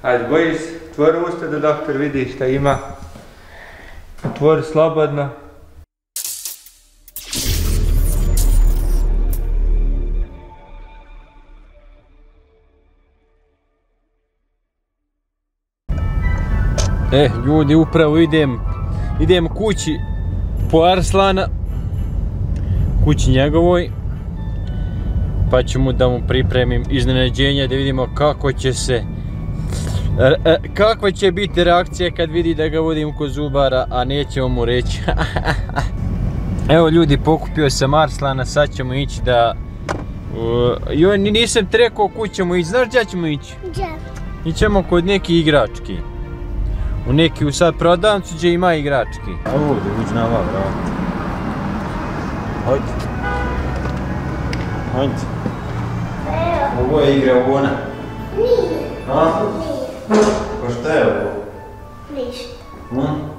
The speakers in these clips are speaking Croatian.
Ajde, Boris, otvori usta da doktor vidi šta ima. Otvori slobodno. Ljudi, upravo idem kući po Arslana, kući njegovoj, pa ću mu da mu pripremim iznenađenja da vidimo kakva će biti reakcija kad vidi da ga vodim kod zubara, a nećemo mu reći. Evo ljudi, pokupio sam Arslana, sad ćemo ići da... Joj, nisam ti rekao kud ćemo ići, znaš gdje ćemo ići? Gdje? Ićemo kod neki igrački. U neki sad prodavnicu gdje ima igrački. Ovdje, uđi na ova vrata. Hajde. Hajde. Ovo je igra ona. Nije. A? Nije. Pa šta je ovo? Ništa.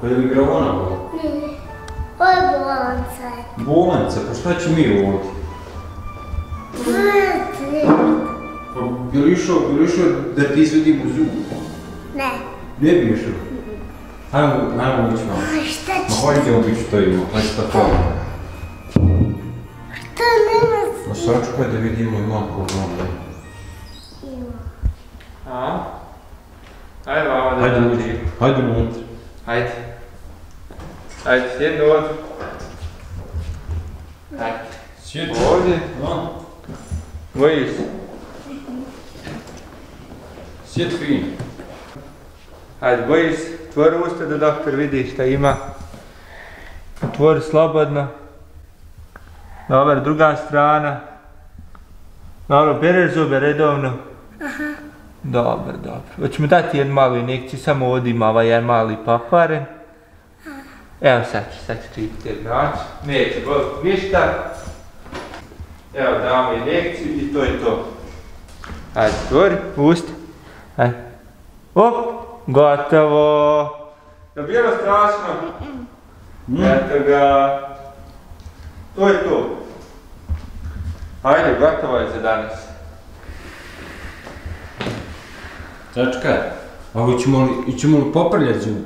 Pa je li igra ona ovo? Nije. Ovo je bolanca. Bolanca? Pa šta će mi ovdje? Pa bi li išao da ti izvedimo zub? Ne. Ne bi išao? Hajmo ući malo. Šta će? Ma hajde obići to ima, hajde šta to ima. Šta nema? Ma sačekaj da vidimo ima problema. Ima. A? Ajde vama da... Hajde uđi, hajde unutra. Ajde. Ajde, sjedni ovdje. Ajde. Sjedi. Ovdje. Boris. Sjedi fin. Ajde, Boris, otvori usta da doktor vidi šta ima. Otvori slobodno. Dobar, druga strana. Dobro, bereš zube redovno? Aha. Dobar. Hoćemo dati jednu malu injekciju, samo ovdje ima ovaj jedan mali paparen. Evo sad ću čipiti jednač. Neće boliti ništa. Evo damo injekciju i to je to. Ajde, otvori usta. Ajde. Op, gotovo. Je li bilo strašno? Eto ga. To je to. Ajde, gotovo je za danas. Sačekaj, a hoćemo li poprljati zub?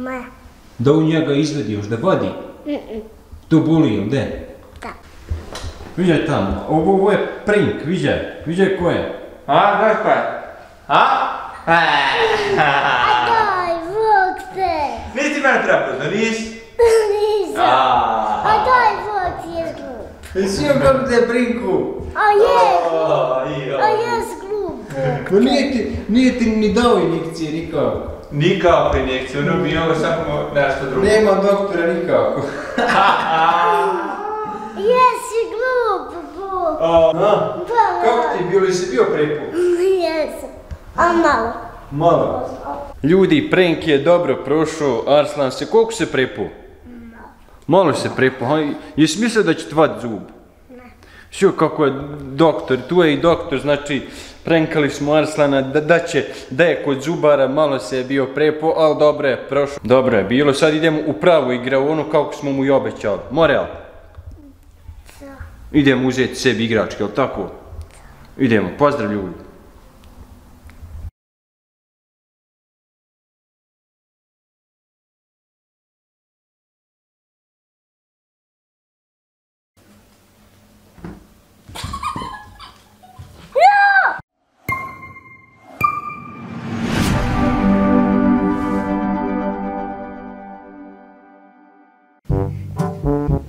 Ne. Da u njega izvedi još, da vodi? To boli, jel de? Da. Viđaj tamo, ovo je prink, viđaj ko je. A, znaš pa je? A? Daj, Bog te. Nisi mene trapezno, nisi? Nisam. A daj, Bog ti je glup. Jesi joj kako te prinku? A jes glup. Pa nije ti ni dao injekcije nikako. Nikako injekciju, ono bi ovo samo nešto drugo. Nema doktora nikako. Jesi glup, Bog. Kako ti bilo, jesi bio prepo? Jesam. A malo. Malo. Ljudi, prank je dobro prošao, Arslan se, koliko se prepo? Malo se prepo, jesi mislio da će ti vaditi zub? Ne. Što kako je doktor, tu je i doktor, znači prankali smo Arslana da je kod zubara, malo se je bio prepo, ali dobro je prošlo. Dobro je bilo, sad idemo u pravu igraonu kako smo mu i obećali. Morel? Idemo uzeti sebi igračke, jel tako? Idemo, pozdrav ljudi.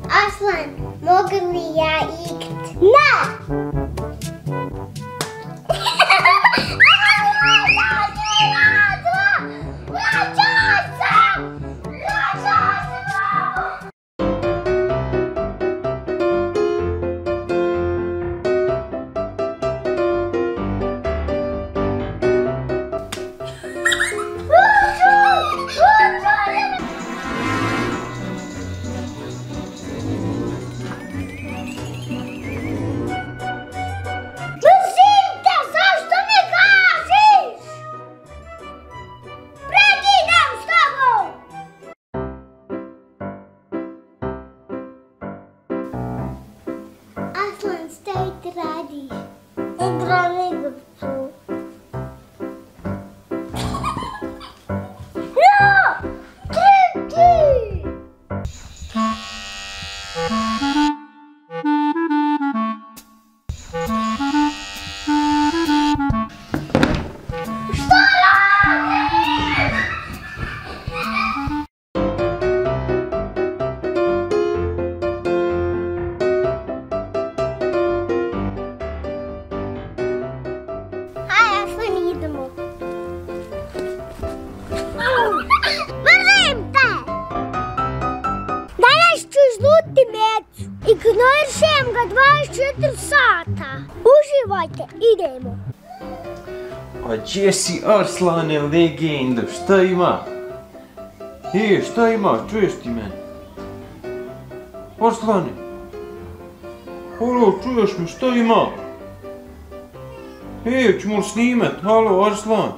Arslan, mogu li ja igrat? Ne! Hajde, idemo. A gdje si, Arslane, legendo, šta ima? Šta ima, čuješ ti mene? Arslane? Halo, čuješ me, šta ima? Ćemo snimat, halo, Arslan?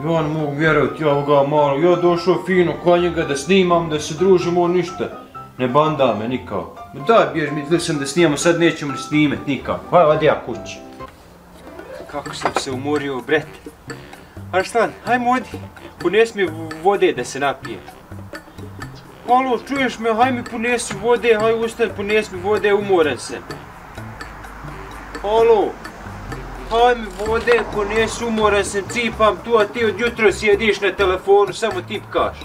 Ja ne mogu vjerovat, ja ga malo, ja došao fino kod njega da snimam, da se družimo, on ništa ne banda me nikao. Daj, bjež, mislio sam da snimamo, sad nećemo ni snimat nikao. Hajde ja kući. Kako sam se umorio, brete. Arslan, hajmo odi, ponesi mi vode da se napije. Halo, čuješ me, haj mi ponesi vode, haj ustani, ponesi mi vode, umoran sam. Halo, haj mi vode, ponesi, umoran sam, cipam tu, a ti od jutro sjediš na telefonu, samo tipkaš.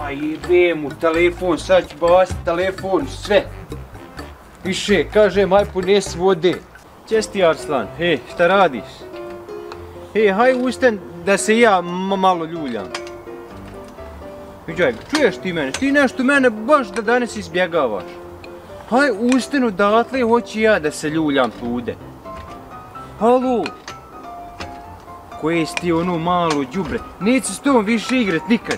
Aj, idem u telefon, sad ću basiti telefon, sve. Više, kažem, haj ponesi vode. Česti, Arslan, šta radiš? Haj ustan da se ja malo ljuljam. Viđaj, čuješ ti mene? Ti nešto mene baš da danas izbjegavaš. Haj ustanu odatle, hoću ja da se ljuljam tude. Halo? Koje si ti ono malo đubre? Neću s tom više igrat nikad.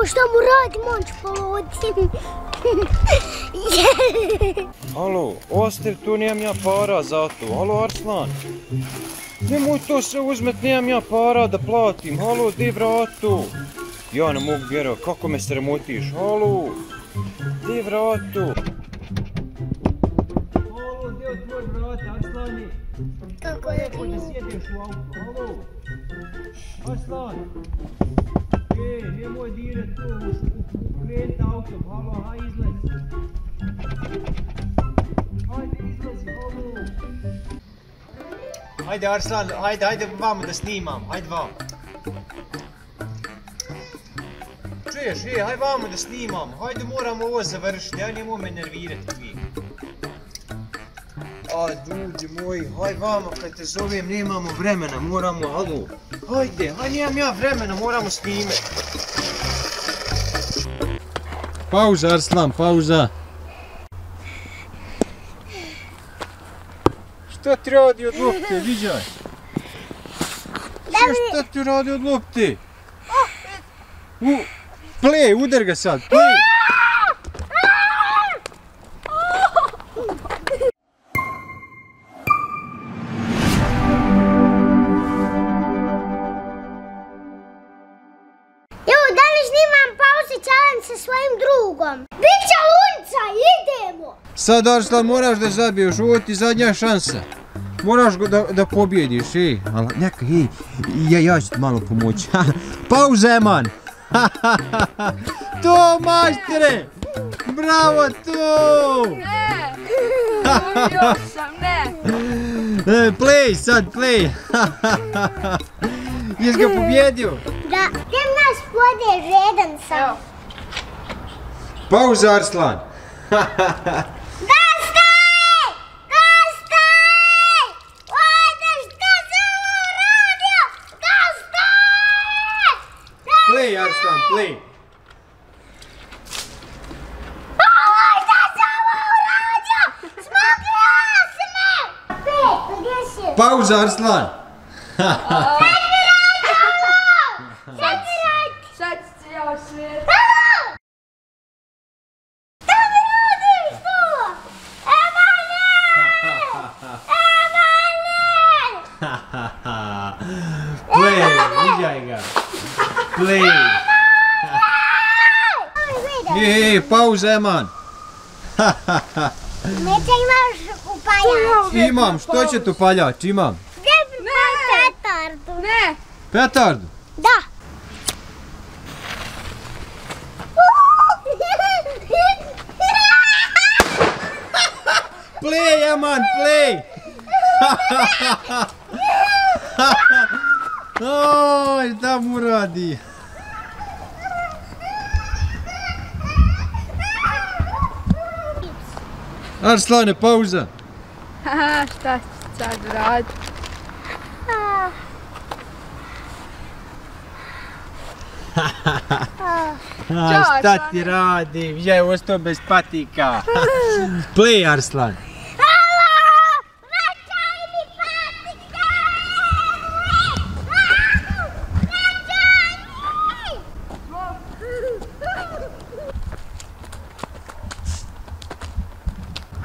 Šta mu radim, on ću polodim. Halo, ostav tu, nemam ja para za to. Halo, Arslan. Nemoj to sve uzmet, nemam ja para da platim. Halo, di vratu? Ja ne mogu vjerovat, kako me sramotiš? Halo, di vratu? Halo, gdje je tvoj vrat, Arslani? Kako je to? Da sjediš u auto, halo? Arslan? Nemoj dirat tu, ukret autom, halo, haj izlazi. Hajde izlazi, halo. Hajde Arslan, hajde vamo da snimam, hajde vamo. Čuješ, hajde vamo da snimam, hajde moramo ovo završiti, ja nemoj me nervirati uvijek. A ljudi moji, hajde vamo kad te zovem, nemamo vremena, moramo, halo. Hajde, nemam ja vremena, moramo snimati. Pauza Arslan, pauza. Šta ti radi od lopte, viđaj? Šta ti radi od lopte? Play, udar ga sad, play! Sa svojim drugom. Biće ulica, idemo! Sad Arslan moraš da zabiješ, ovo ti zadnja šansa. Moraš da pobjediš, ali neka, ja ću ti malo pomoći. Pauza, Eman! To, majstere! Bravo, to! Ne! Umio sam, ne! Play, sad, play! Jesi ga pobjedio? Da, tem nas pode redan sam. Pauza, Arslan! Gastaj! Gastaj! Ode, šta sam uradio? Gastaj! Play, Arslan, play! Šta sam uradio? Smogla si me! Gdje si? Pauza, Arslan! Sad ću ja svijet. Play, viđaj ga! Play! Pauza, Eman! Meća imaš upaljač? Imam, što će tu paljač, imam? Petardu. Ne! Petardu? Da. Play, Eman, play! Oj, šta mu radi? Arslane, pauza! Haha, šta ću sad raditi? A šta ti radim? Ja je ostao bez patika. Play, Arslan.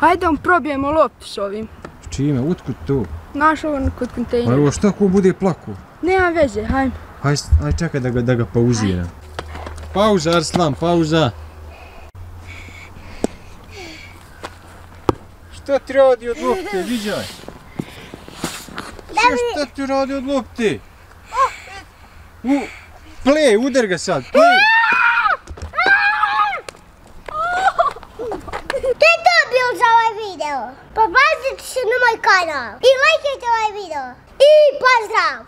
Hajde probijemo loptu s ovim. Čime? Utkud tu? Naš ovo kod kontejnera. Evo šta ko bude plaku? Nema veze, hajde. Aj čekaj da ga pauziram. Pauza, Arslan, pauza. Šta ti radi od lopte, viđaj? Šta ti radi od lopte? Play, udar ga sad, play. To je to bilo za ovaj video. Popazite se na moj kanal i lajkajte ovaj video. I pozdrav!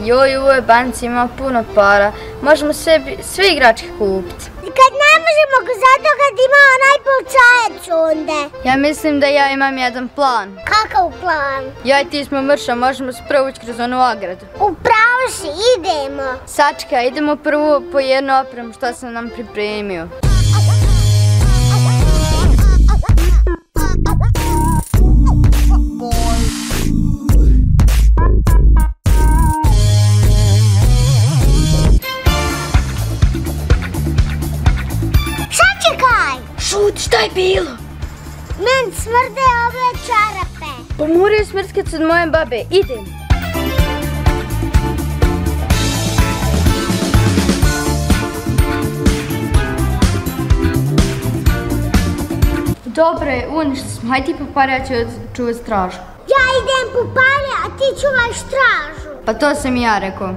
Joj, u ovoj banci ima puno para. Možemo sebi sve igračke kupiti. Kad ne možemo zato kad ima onaj policajac onda. Ja mislim da ja imam jedan plan. Kakav plan? Ja i ti smo mrša, možemo se prvo ući kroz onu ogradu. Upravo si, idemo. Sačka, idemo prvo po jednu opremu što sam nam pripremio. Šuti, šta je bilo? Men smrde ove čarape. Pa moraju smrtkat od moje babe, idem. Dobro je, unišli smo, hajde ti po pare, ja ću čuvat stražu. Ja idem po pare, a ti čuvaš stražu. Pa to sam i ja rekao.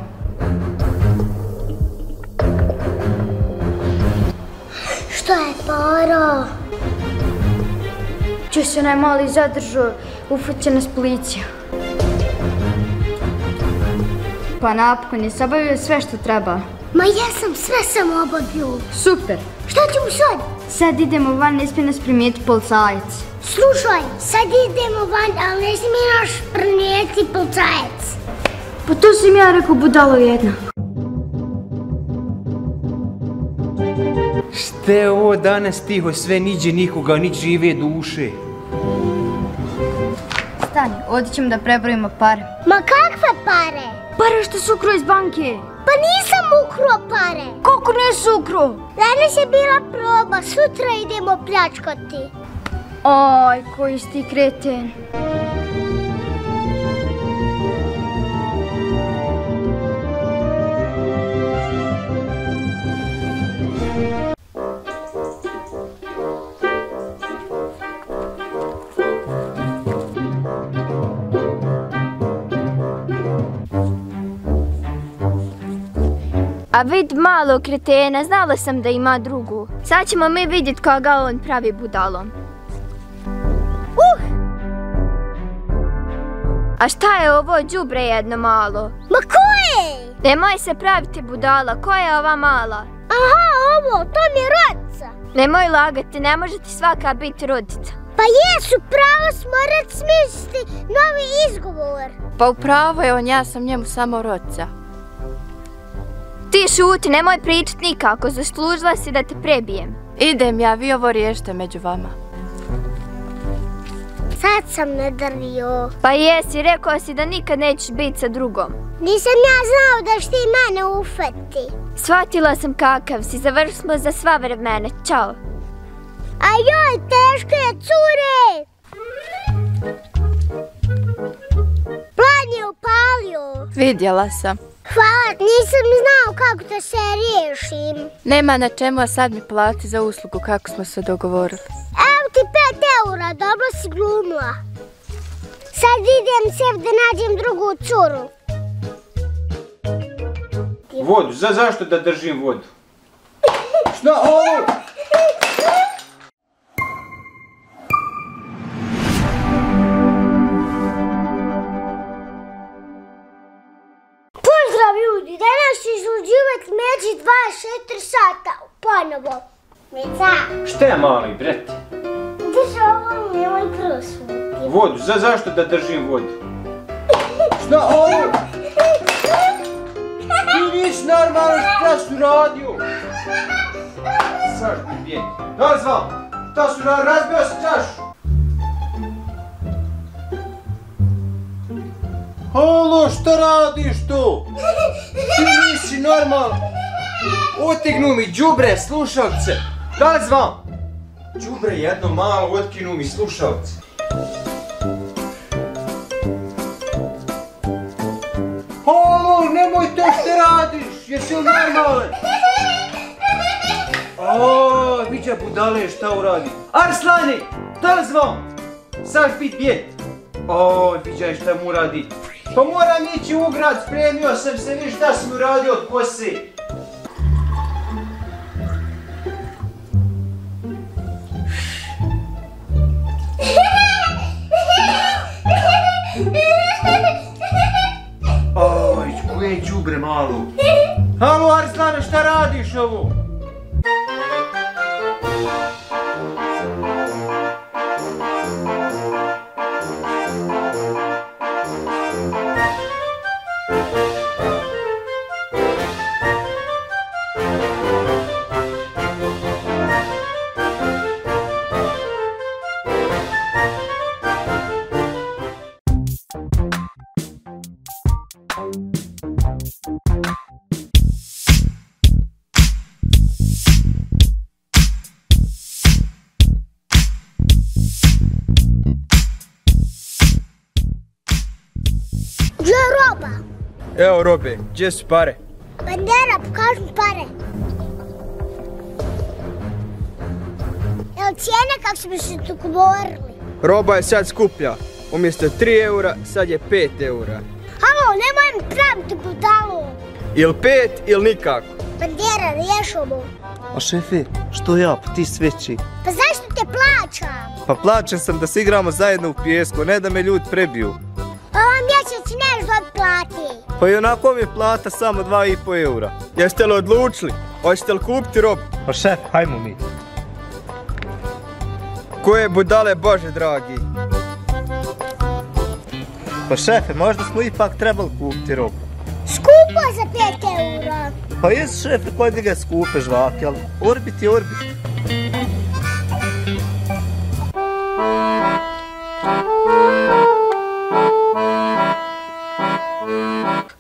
Što je Paro? Čuj se, onaj mali zadržao, ufuće nas policija. Pa napokon je sabavio sve što treba. Ma ja sam sve sam obavio. Super. Šta ćemo sad? Sad idemo van, ne smije nas primijeti policajac. Slušaj, sad idemo van, ali ne smije nas primijeti policajac. Pa to sam ja rekao, budalo jedna. Šta je ovo danas tiho, sve niđe nikoga, nić žive duše. Stani, ovdje ćemo da prebrojimo pare. Ma kakve pare? Pare što su ukro iz banke. Pa nisam ukro pare. Kako nisu ukro? Danas je bila proba, sutra idemo pljačkati. Aj, koji si ti kreten. A vid malo kretena, znala sam da ima drugu. Sad ćemo mi vidjeti koga on pravi budalom. A šta je ovo đubre jedno malo? Ma ko je? Nemoj se praviti budala, ko je ova mala? Aha, ovo, to mi je rodica. Nemoj lagati, ne može ti svaka biti rodica. Pa jesu, pravo smo red smisliti novi izgovor. Pa upravo je on, ja sam njemu samo rodica. Ti šuti, nemoj pričat nikako, zaslužila si da te prebijem. Idem ja, vi ovo riješite među vama. Sad sam nadrljio. Pa jesi, rekao si da nikad nećeš biti sa drugom. Nisam ja znao da ćeš ti mene ufeti. Shvatila sam kakav si, završili smo za sva vremena, čao. A joj, teško je, cure! Plan je upalio. Vidjela sam. Hvala, nisam znao kako da se riješim. Nema na čemu, a sad mi plati za uslugu kako smo se dogovorili. Evo ti 5 eura, dobro si glumila. Sad idem se da nađem drugu curu. Vodu, zašto da držim vodu? Šta ovo? Pozdrav ljudi, danas ću izluđivati međi 24 sata ponovo. Mica, Šta je mali, brete? drži ovo, nemoj prosvuti. Vodu, zašto da držim vodu? Šta ovo? Ti nisi normalno, šta su radio? Saš bi bijeti. Da zvam, šta su radio, razbio se čašu. Halo, šta radiš tu? Ti nisi normalno. Otegnu mi đubre slušalce. Da zvam. Đubre jedno malo, otkinu mi slušalce. Halo, nemoj to što radiš, jesi li normalan? Oooo, viđa budale šta uradi. Arslani, da zvam. Saš bit bjet. Oooo, viđaj šta mu uradi. Pa moram ići u grad, spremio sam se, viš šta sam uradio od kose. Oj, koje đubre malo. Halo Arslane, šta radiš ovo? Gdje je roba? Evo robe, gdje su pare? Bandera, pokaži mi pare. Jel cijena kako smo se dogovorili? Roba je sad skuplja. Umjesto 3 eura, sad je 5 eura. Halo, nemoj mi praviti budalu. Ili 5 ili nikako. Bandera, riješimo. A šefe, što ja, pa ti sveći? Pa zašto te plaćam? Pa plaćen sam da se igramo zajedno u pijesku, ne da me ljudi prebiju. Ova mjesec neš dobiti plati. Pa i onako mi je plata samo 2,5 eura. Jeste li odlučili? Hoćete li kupiti robu? Pa šef, hajmo mi. Koje budale Bože dragi? Pa šefe, možda smo ipak trebali kupiti robu. Skupo za 5 eura. Pa jes šefe, kod ga skupe žvake, ali orbit je orbit.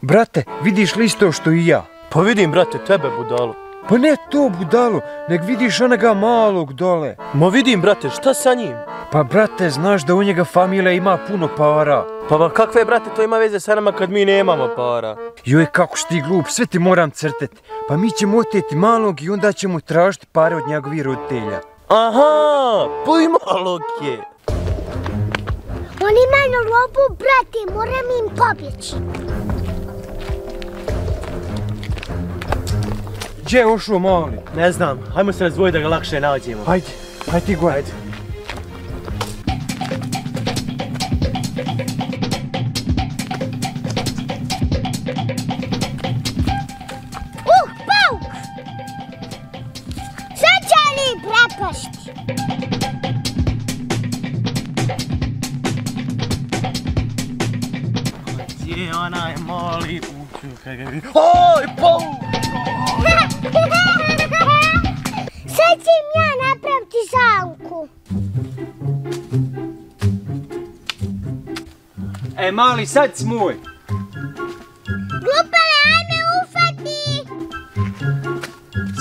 Brate, vidiš li isto što i ja? Pa vidim, brate, tebe budalo. Pa ne to budalo, nek vidiš onoga malog dole. Ma vidim, brate, šta sa njim? Pa brate, znaš da u njega familija ima puno para. Pa kakve, brate, to ima veze sa nama kad mi nemamo para? Joj, kako si ti glup, sve ti moram crtati. Pa mi ćemo oteti malog i onda ćemo tražiti pare od njegovih roditelja. Aha, pa i malog je. Oni mene lobu, brate, moram im pobjeći. Gdje je ošao mali? Ne znam, hajmo se razdvojiti da ga lakše nađemo. Hajde, hajde ti gore. Hajde. onaj mali uču kad ga vidi. Oj, pau! Sad ćem ja napraviti zamku. E, mali, sad si moj. Glupane, ajme ufati.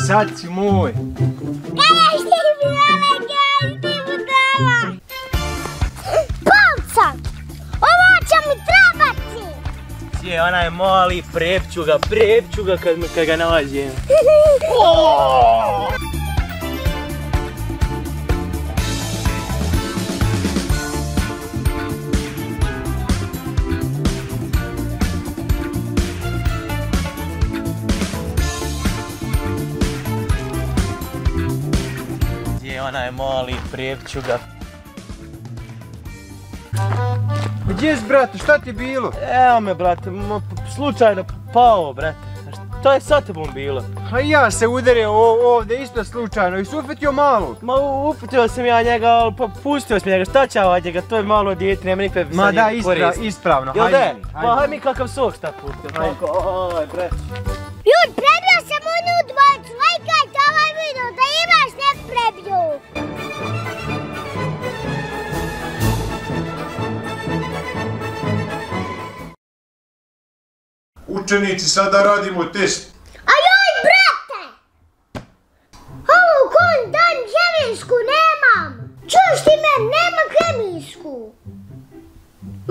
Sad si moj. Kaj ti budala, kaj ti budala. Palca, ovo će mi trebati. Je onaj mali, prepću ga kad ga nađem. Je onaj mali, prepću ga. Gdje si, brate, šta ti bilo? Evo me, brate, slučajno pao, brate. Šta je sa tebom bilo? A ja se udario ovdje isto slučajno i sufetio malo. Ma uputio sam ja njega, ali pa pustio sam njega, šta će ja njega, to je malo dijete, nema nikakve Ma da, ispravno, jel hajde. de? Pa hajde mi kakav sok šta pustio, oj bre. Ljud, prebio sam onu dvojicu, lajkajte ovaj video da imaš nek prebio. Učenici, sada radimo test. Ajoj, brate! Ovo kon dan kemijsku nemam. Čuš ti men, nema kemijsku.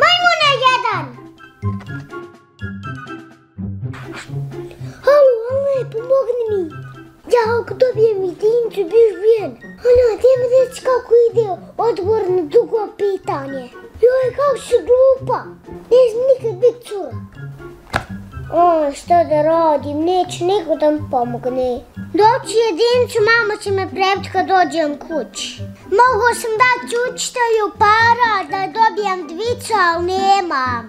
Majmune jedan. Halo, pomogni mi. Ja ako dobijem jedinicu, biš bijen. Ti mi reći kako ide odgovor na drugo pitanje. Joj, kako si glupa. Nećem nikad biti cura. Šta da radim, neće niko da mi pomogne. Doći jedinicu, mama će me prebiti kad dođem kući. Mogu sam dati učitelju para da dobijem dvicu, ali nemam.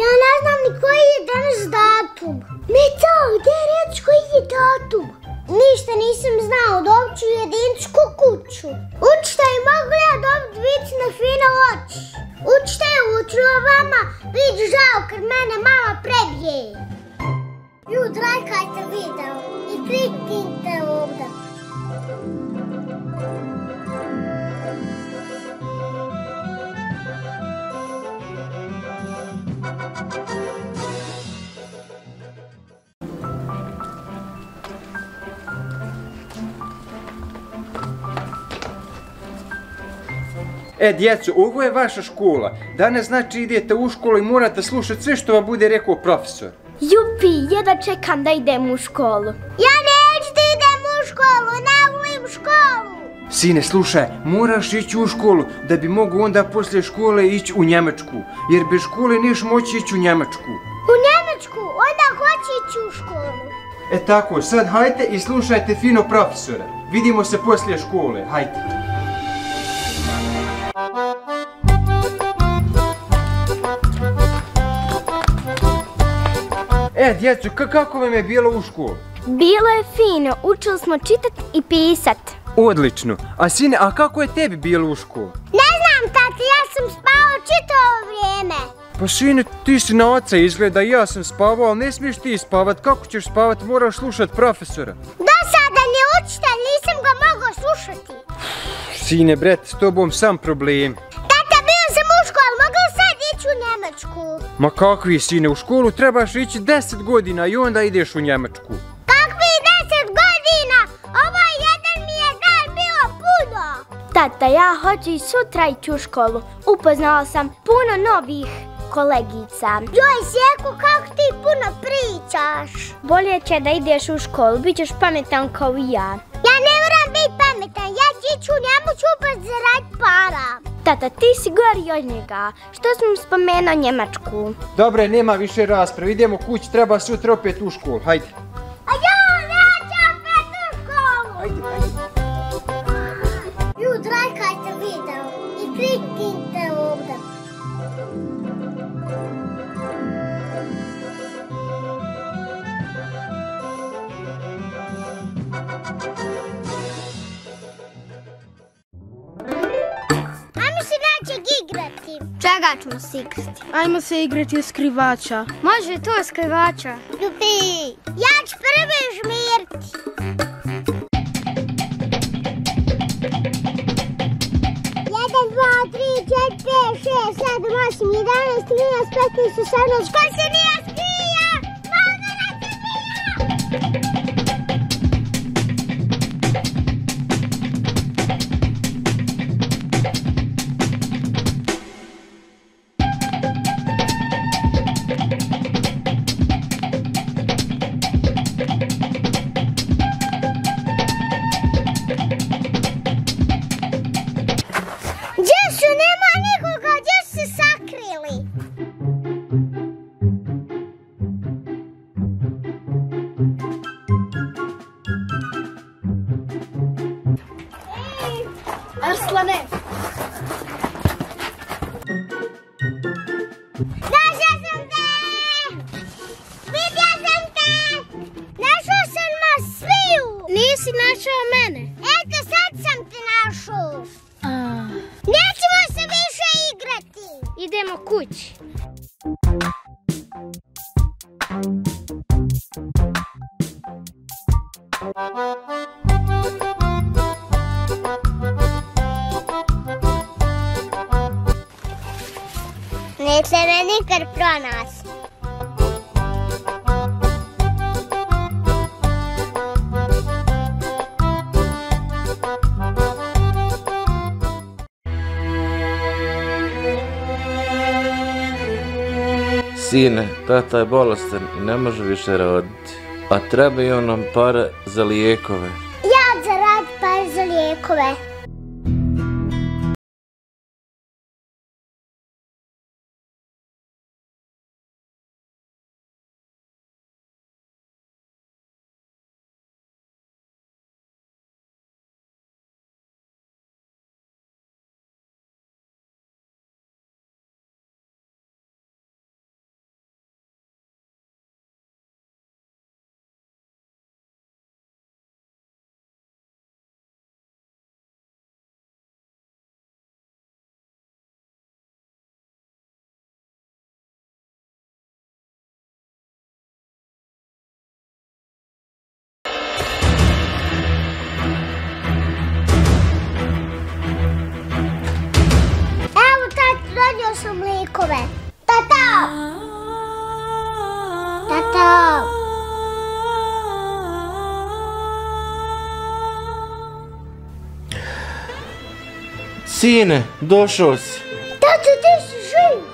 Ja ne znam ni koji je danas datum. Meto, gdje je reći koji je datum? Ništa nisam znao, dobit ću jedinicu ko kuću. Učitelj, mogu li ja dobiti dvicu na fino oči? Učitelj, učila vama, biti žao kad mene mama prebije. Ljud, lajkajte video i kliknite ovdje. E, djeco, ovo je vaša škola. Danas znači idete u školu i morate slušati sve što vam bude rekao profesor. Jupi, jedva čekam da idem u školu. Ja neću da idem u školu, ne volim školu. Sine, slušaj, moraš ići u školu da bi mogu onda poslije škole ići u Njemačku. Jer bez škole neš moći ići u Njemačku. U Njemačku? Onda hoću ići u školu. E tako, sad hajte i slušajte fino profesora. Vidimo se poslije škole, hajte. E, djeco, kako vam je bilo u školu? Bilo je fino, učili smo čitat i pisat. Odlično. A sine, a kako je tebi bilo u školu? Ne znam, tati, ja sam spavao čitavo vrijeme. Pa sine, ti si na oca izgleda i ja sam spavao, ali ne smiješ ti spavat. Kako ćeš spavat? Moraš slušat profesora. Dosadan je učitelj, nisam ga mogao slušati. Sine, bret, s tobom sam problem. Tata, bio sam u školu, mogu sad ići u Njemačku. Ma kakvi, sine, u školu trebaš ići 10 godina i onda ideš u Njemačku. Kakvi 10 godina? Ovo jedan mi je dan bilo puno. Tata, ja hoću i sutra ići u školu. Upoznala sam puno novih kolegica. Joj, Sjeko, kako ti puno pričaš? Bolje će da ideš u školu, bit ćeš pametan kao i ja. Ja ne moram biti pametan, ja ću ići u Njemačku pa zaraditi para. Tata, ti si gori od njega. Što sam spomenuo Njemačku? Dobre, nema više rasprave, idemo kući, treba sutra opet u školu, hajde. A ja neću opet u školu. Hajde, hajde. Ljud, lajkajte video i kliknite ovdje. Ajmo se naći Čega ćemo se igrati? Ajmo se igrati u skrivača. Može to skrivača. Ljubi, ja ću prvi žmirti. 1, 2, 3, 4, 5, 6, 7, 8, 11, 13, 15, 16, ko se nije smija? Mama nas smija! Arslane! Našao sam te! Vidio sam te! Našao sam vas sviju! Nisi našao mene. Eto sad sam te našao. Nećemo se više igrati. Idemo kući. Neće me nikad pronaći. Sine, tata je bolestan i ne može više roditi, a trebaju nam pare za lijekove. Ja zaradit pare za lijekove. Donio sam lijekove. Tata! Tata! Sine, došao si. Tato, ti si živ.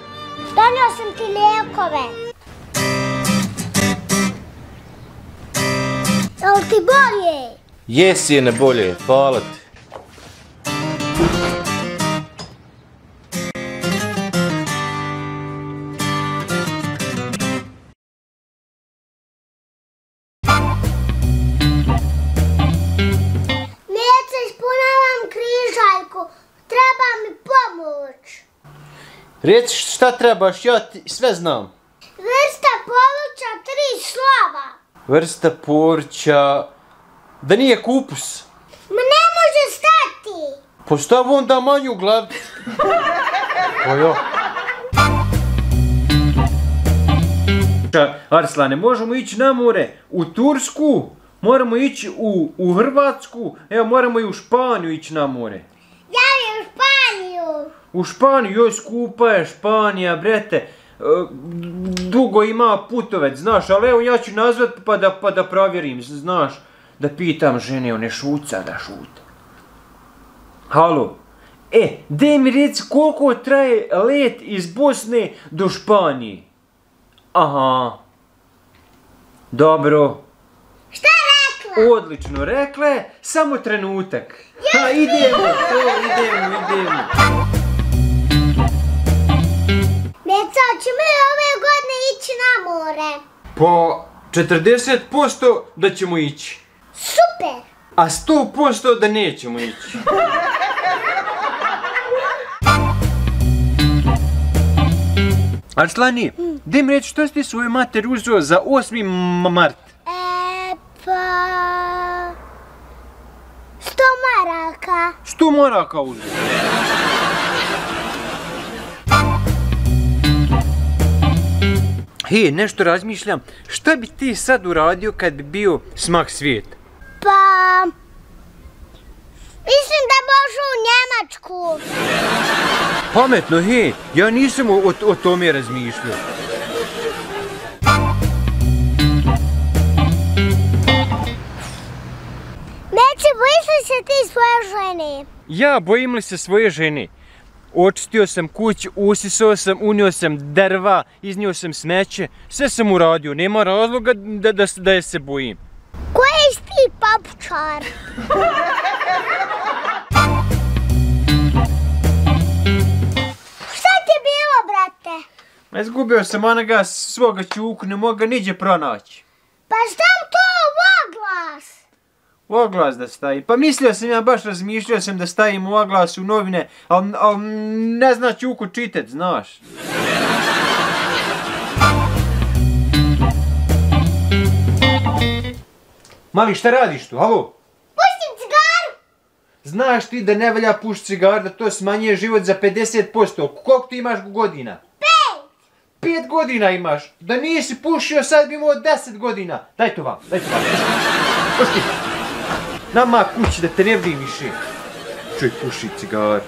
Donio sam ti lijekove. Jel ti bolje? Je, sine, bolje, hvala ti. Reci šta trebaš, ja ti sve znam. Vrsta povrća, 3 slova. Vrsta povrća... Da nije kupus. Ma ne može stati. Pa šta bi onda manju glavu? Ojo. Arslane, možemo ići na more u Tursku, moramo ići u Hrvatsku, evo moramo i u Španiju ići na more. Ja bi u Španiju. U Španiju, joj skupa je Španija, brete. Dugo ima putovec, znaš, ali evo ja ću nazvat pa da provjerim, znaš. Da pitam žene, one šuca da šuta. Halo. Daj mi reci koliko traje let iz Bosne do Španije? Aha. Dobro. Šta rekla? Odlično, rekla je, samo trenutak. Ha, idemo. Meco, ćemo li ove godine ići na more? Po 40% da ćemo ići. Super! A 100% da nećemo ići. Arslani, daj mi reći što si ti svoju mater uzeo za 8. mart? Pa... 100 maraka. 100 maraka uzeo. Hej, nešto razmišljam, šta bi ti sad uradio kad bi bio smak svijeta? Pa... mislim da božu u Njemačku. Pametno, hej, ja nisam o tome razmišljao. Neće, bojiš li se ti svoje žene? Ja bojim li se svoje žene? Očistio sam kuću, usisao sam, unio sam drva, iznio sam smeće, sve sam uradio, nema razloga da je se bojim. Koji si ti papučar? Šta ti je bilo, brate? Izgubio sam onoga svoga Čuku, ne mogu ga niđe pronaći. Pa šta to oglas? Oglas da stavim. Pa mislio sam ja, baš razmišljao sam da stavim oglas u novine, ali ne zna Čuku čitat, znaš. Mali, šta radiš tu, halo? Pustim cigaru! Znaš ti da ne valja pušiti cigaru, da to smanjuje život za 50%. Koliko ti imaš godina? 5 godina imaš. Da nisi pušio, sad bi imao 10 godina. Daj to vam, daj to vam. Pušti. Nama kući da te ne vidim više. Čuj, puši cigar.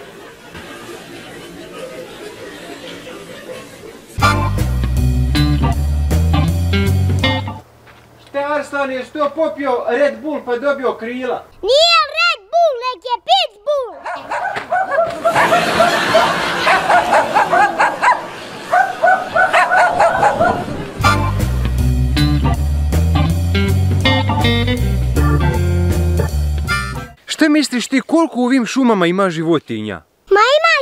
Šta Arslan, jesi to popio Red Bull pa dobio krila? Nije Red Bull, nek je Pitbull. Šta misliš ti, koliko u ovim šumama ima životinja? Ma ima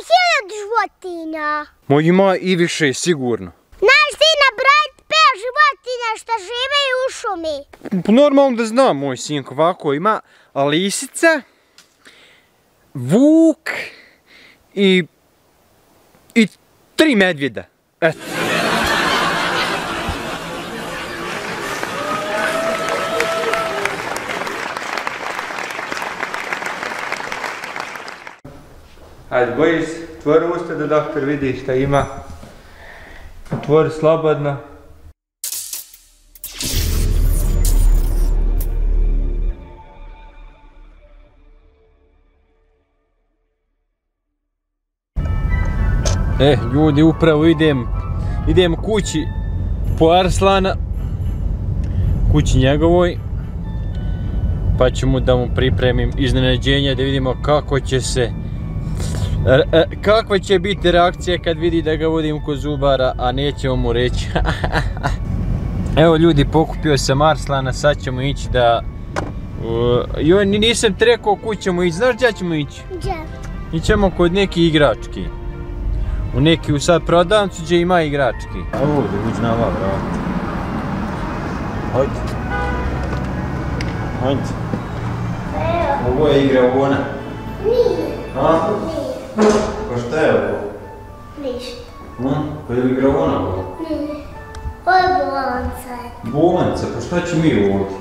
1000 životinja. Ma ima i više, sigurno. Znaš ti nabrojati 5 životinja što žive u šumi? Pa normalno da znam, moj sinko, ovako ima lisica, vuk i 3 medvjeda. Eto. Hajde, Boris, otvori usta da doktor vidi šta ima. Otvori slobodno. Ljudi, upravo idem kući po Arslana, kući njegovoj, pa ću mu da mu pripremim iznenađenja da vidimo kakva će biti reakcija kad vidi da ga vodim kod zubara, a nećemo mu reći. Evo ljudi, pokupio sam Arslana, sad ćemo ići da... Joj, nisam ti rekao kud ćemo ići, znaš gdje ćemo ići? Gdje? Ićemo kod neki igrački. U neki sad prodavnicu gdje ima igrački. Ovdje, uđi na ova vrata. Hajde. Hajde. Ovo je igra ona. Nije. A? Pa šta je ovo? Ništa. Pa je li igra ona ovo? Nije. Ovo je bolanca. Bolanca? Pa šta će mi ovdje?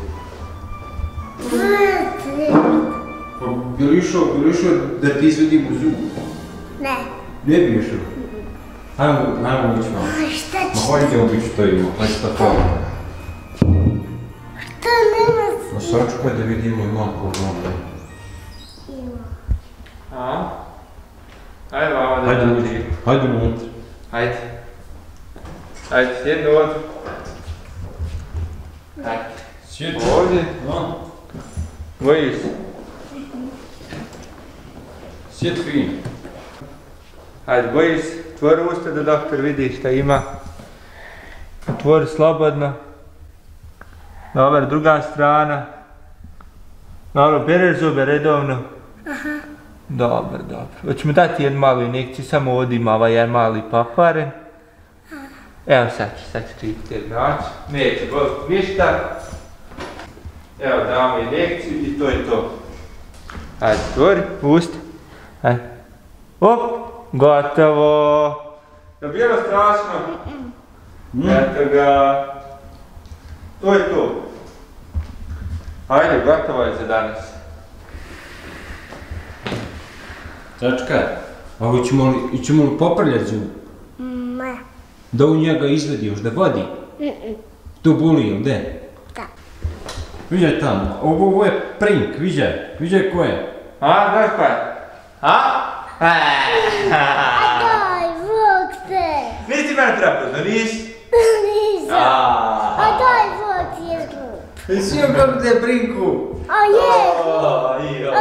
Pa bi li išao da ti izvedimo zub? Ne. Ne bi išao? Hajmo ući malo. Šta će? Ma hajde obići to ima, hajde šta to. Šta nema? Ma sačekaj da vidimo ima problema. Ima. A? Hajde vama da uđi. Hajde unutra. Hajde. Hajde, sjedni ovdje. Hajde. Sjedi. Ovdje. Bojiš. Sjedi fino. Hajde, Bojiš, otvori usta da doktor vidi šta ima. Otvori slobodno. Dobar, druga strana. Dobro, bereš zube redovno. Aha. Dobar. Hoćemo dati jednu malu injekciju, samo ovdje ima ovaj jedan mali paparen. Evo sad će čitati jednu oči. Neće boliti ništa. Evo damo injekciju i to je to. Hajde, otvori usta. Hajde. Op, gotovo. Je bilo strašno? Eto ga. To je to. Hajde, gotovo je za danas. Sačekaj, a ćemo li poprljati zub? Ne. Da u njega izvedi još, da vodi? Tu buli, gdje? Da. Viđaj tamo, ovo je prink, viđaj ko je. A, znaš ko je? A? Daj, Bog te. Nisi mene prepoznao, nisi? Nisam. A daj, Bog ti je glup. Jesi joj kako te je prinku? A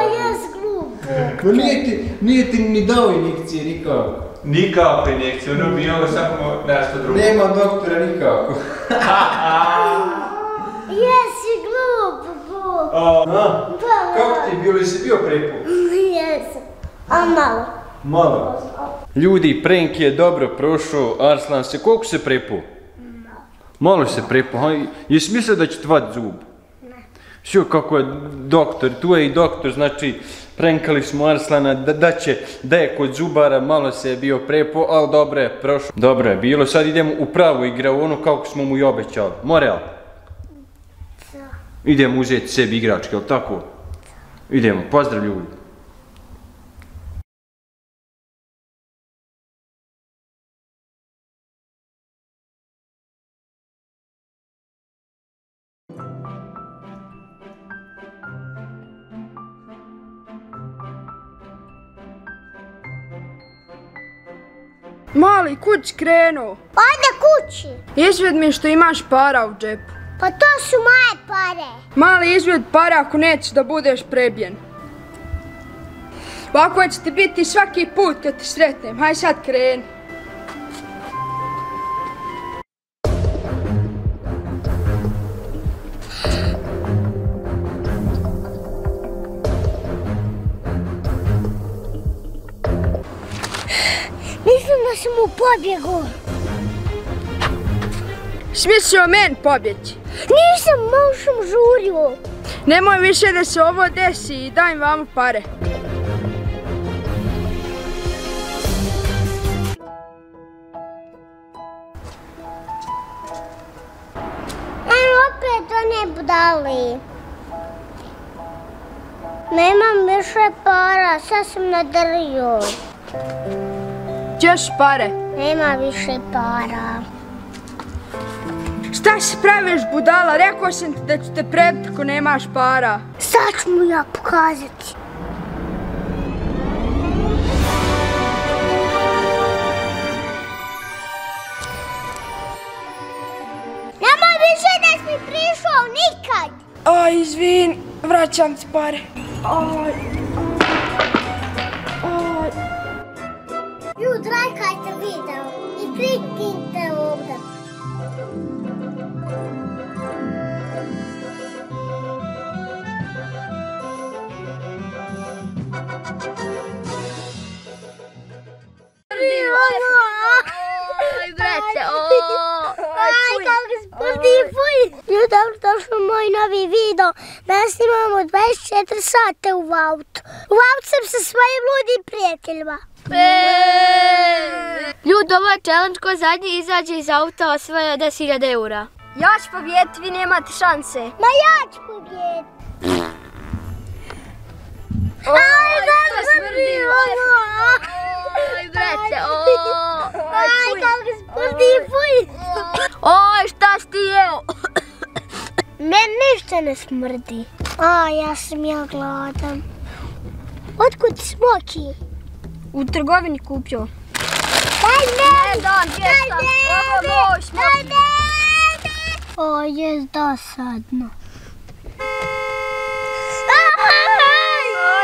jes glup. Ma nije ti ni dao injekcije nikako. Nikako injekcije, ono bi ovo samo nešto drugo. Nema doktora nikako. Jesi glup, Bog. Kako ti je bilo, jesi bio prepo? Jesam. A malo. Malo. Ljudi, prank je dobro prošao, Arslan se, koliko se prepo? Malo se prepo, jesi mislio da će ti vat zub? Ne. Što kako je doktor, tu je i doktor, znači prankali smo Arslana da je kod zubara, malo se je bio prepo, ali dobro je prošlo. Dobro je bilo, sad idemo u pravu igrao, ono kako smo mu i obećali. Morel? Da. Idemo uzeti sebi igračke, jel tako? Idemo, pozdrav ljudi. Mali, kud si krenuo? Ode kući. Izved mi što imaš para u džepu. Pa to su moje pare. Mali, izved para ako nećeš da budeš prebijen. Ovako će ti biti svaki put kad te sretnem. Haj sad kreni. Mislim da sam mu pobjegao. Smislio meni pobjeći. Nisam, malo sam žurio. Nemoj više da se ovo desi i daj vam pare. Ajmo opet one budali. Nemam više para, sad sam nadrio. Češ pare? Nema više para. Šta si praviš budala? Rekao sam ti da ću te prebiti ako nemaš para. Sad ću mu ja pokazati. Nemoj više da si mi prišao nikad. Aj, izvini, vraćam ti pare. Aj. Ljudi, lajkajte video i kliknite ovdje. Oj, brate, Aj, kako smrdi, fuj. Ljudi, dobro došli u moj novi video. Danas imamo 24 sata u autu. U autu sam sa svojim ludim prijateljima. Ljudi, ovo je challenge ko zadnji izađe iz auta osvaja 10.000 eura. Ja ću pobjediti, vi nemate šanse. Ma ja ću pobjediti. Aj, kako smrdi, Oj, brate, Aj, kako smrdi, fuj. Oj, šta si ti jeo? Meni ništa ne smrdi. A, ja sam gladan. Otkud smoki? U trgovini kupio. Daj meni! Daj meni! O, jes dosadno.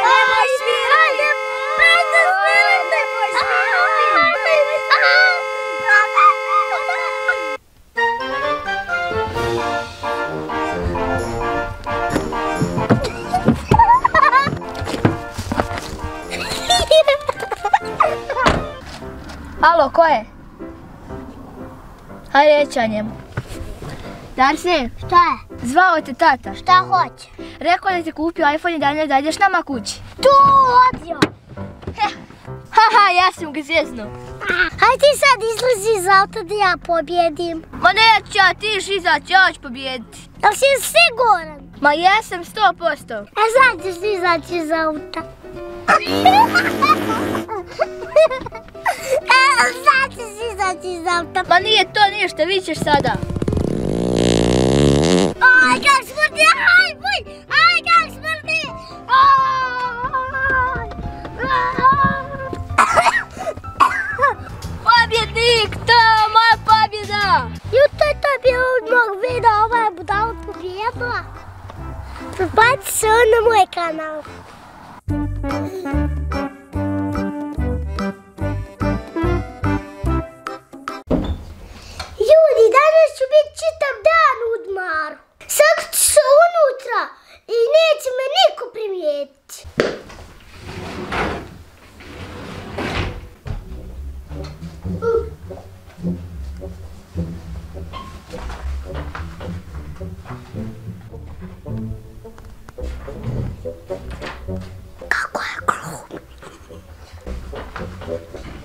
Nemoj svirati! Nemoj svirati! Alo, ko je? Hajde reći o njemu. Darsi, Šta je? zvao te tata. Šta hoće? Rekao da ti kupio iPhone i da ideš nama kući. Tu odio! Haha, ja sam ga zeznuo. Hajde ti sad izlazi iz auta da ja pobjedim. Ma neću ja, ti iš izaći, ja ću pobijediti. Jel si siguran? Ma jesam 100%. A sad ćeš izaći iz auta. Sad ćeš izaći iz auta. Ma nije to ništa, vidit ćeš sada. Aj, kak smrdi, aj, fuj, aj, kak smrdi. Pobjednik, to je moja pobjeda! Jutro je to bio odmah video, ova je budala pobjedila. Pretplati se na moj kanal. Ljudi, danas ću biti čitav dan u odmaru. Sakrit ću se unutra i neće me niko primijetiti. Kako je glup.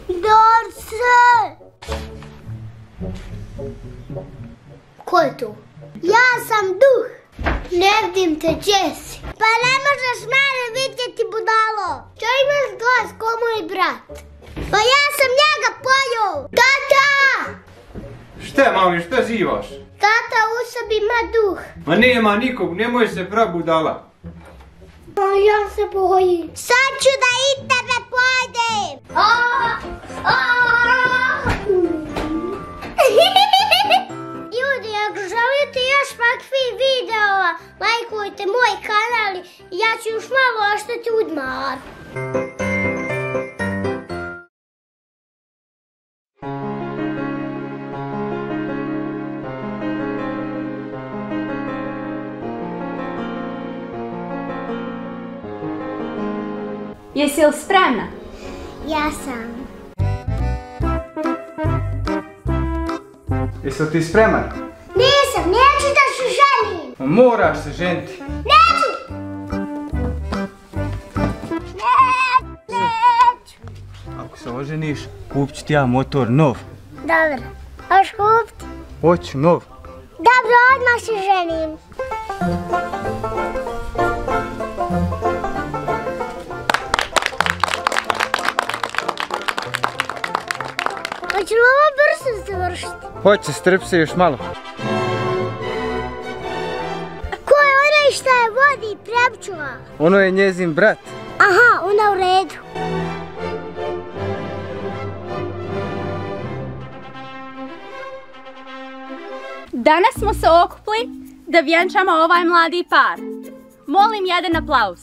Dorce! Ko je tu? Ja sam duh. Ne vidim te, gdje si? Pa ne možeš mene vidjeti, budalo. Čo imaš glas ko moj brat? Pa ja sam njega pojao. Tata! Šta, mami, šta zivaš? Tata, u sebi ima duh. Ma nema nikog, nemoj se prabudala. Ja se bojim. Sad ću da i tebe pojedem. Ljudi, ako želite još makvih videova, lajkujte moj kanal i ja ću još malo ostati u odmaru. Jesi li spremna? Ja sam. Jesi li ti spreman? Nisam, neću da se ženim. Moraš se ženiti. Neću! Neću! Ako se oženiš, kupit ću ti ja motor nov. Dobro, hoš kupiti? Hoću nov. Dobro, odmah se ženim. Hoće li ovo brzo završiti? Hoće, strpi se još malo. Ko je onaj šta je vodi i prepčula? Ono je njezin brat. Aha, ona u redu. Danas smo se okupili da vjenčamo ovaj mladi par. Molim jedan aplauz.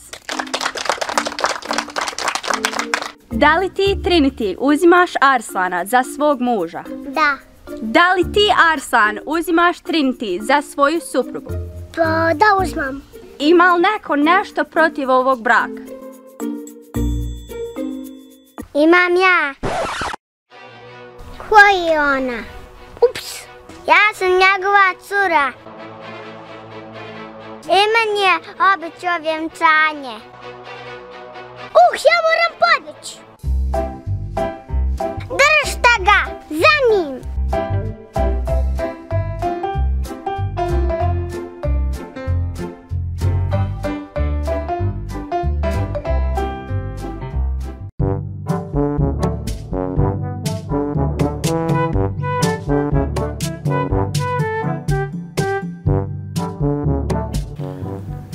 Da li ti, Trinity, uzimaš Arslana za svog muža? Da. Da li ti, Arslan, uzimaš Trinity za svoju suprugu? Pa da uzmam. Ima li neko nešto protiv ovog braka? Imam ja. Ko je ona? Ups, ja sam njegova cura. Iman je obećao vjenčanje. Ja moram pobjeći. Držite ga, za njim.